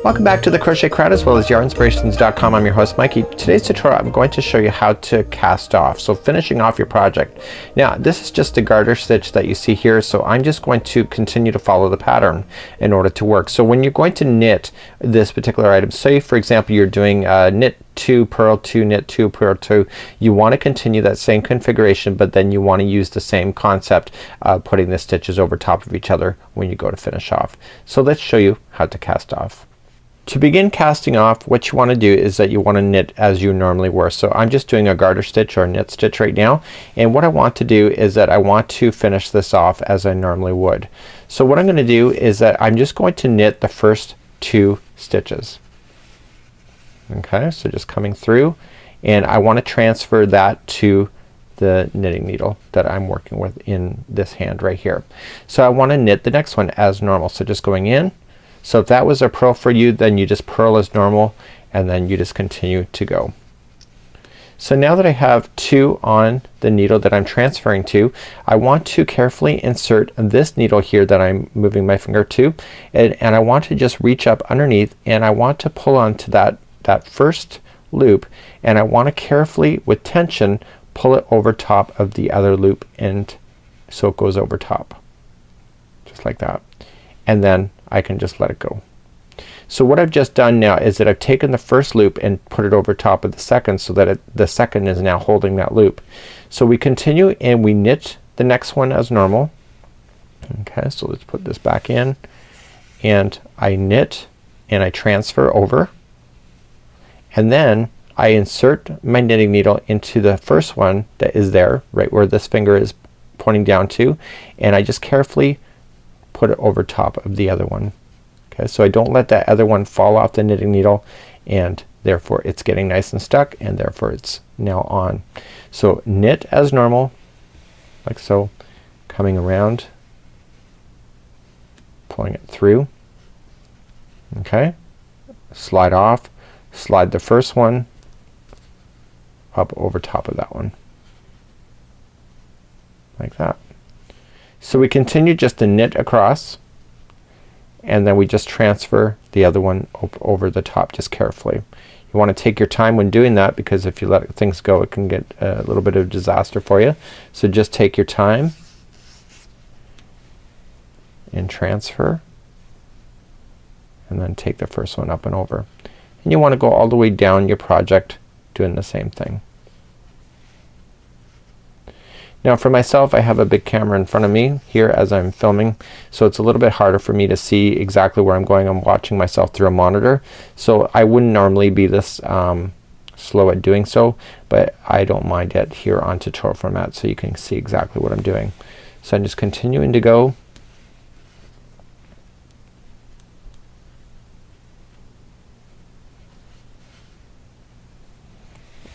Welcome back to the Crochet Crowd as well as Yarnspirations.com. I'm your host Mikey. Today's tutorial I'm going to show you how to cast off, so finishing off your project. Now this is just a garter stitch that you see here, so I'm just going to continue to follow the pattern in order to work. So when you're going to knit this particular item, say for example you're doing knit 2, purl 2, knit 2, purl 2, you want to continue that same configuration, but then you want to use the same concept of putting the stitches over top of each other when you go to finish off. So let's show you how to cast off. To begin casting off, what you want to do is that you want to knit as you normally were. So I'm just doing a garter stitch or a knit stitch right now, and what I want to do is that I want to finish this off as I normally would. So what I'm going to do is that I'm just going to knit the first 2 stitches. Okay, so just coming through, and I want to transfer that to the knitting needle that I'm working with in this hand right here. So I want to knit the next one as normal, so just going in. So if that was a purl for you, then you just purl as normal and then you just continue to go. So now that I have 2 on the needle that I'm transferring to, I want to carefully insert this needle here that I'm moving my finger to, and I want to just reach up underneath, and I want to pull onto that first loop, and I want to carefully with tension pull it over top of the other loop, and so it goes over top just like that, and then I can just let it go. So what I've just done now is that I've taken the first loop and put it over top of the second, so that the second is now holding that loop. So we continue and we knit the next one as normal. Okay, so let's put this back in, and I knit and I transfer over, and then I insert my knitting needle into the first one that is there right where this finger is pointing down to, and I just carefully put it over top of the other one. Okay, so I don't let that other one fall off the knitting needle, and therefore it's getting nice and stuck, and therefore it's now on. So knit as normal like so, coming around, pulling it through. Okay, slide off, slide the first one up over top of that one like that. So we continue just to knit across, and then we just transfer the other one over the top just carefully. You want to take your time when doing that, because if you let things go it can get a little bit of disaster for you. So just take your time and transfer, and then take the first one up and over. And you want to go all the way down your project doing the same thing. Now for myself, I have a big camera in front of me here as I'm filming, so it's a little bit harder for me to see exactly where I'm going. I'm watching myself through a monitor, so I wouldn't normally be this slow at doing so, but I don't mind it here on tutorial format, so you can see exactly what I'm doing. So I'm just continuing to go,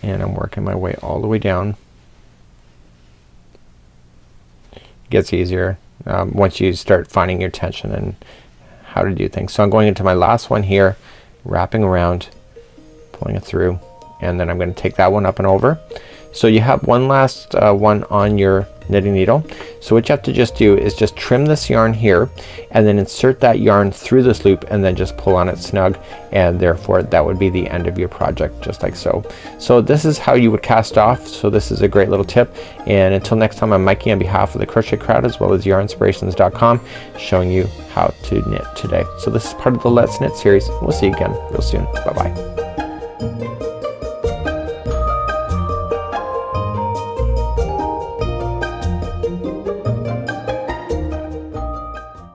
and I'm working my way all the way down. Gets easier once you start finding your tension and how to do things. So I'm going into my last one here, wrapping around, pulling it through, and then I'm going to take that one up and over. So you have one last one on your knitting needle. So what you have to just do is just trim this yarn here, and then insert that yarn through this loop, and then just pull on it snug, and therefore that would be the end of your project, just like so. So this is how you would cast off. So this is a great little tip, and until next time, I'm Mikey on behalf of the Crochet Crowd as well as Yarnspirations.com, showing you how to knit today. So this is part of the Let's Knit series. We'll see you again real soon. Bye bye.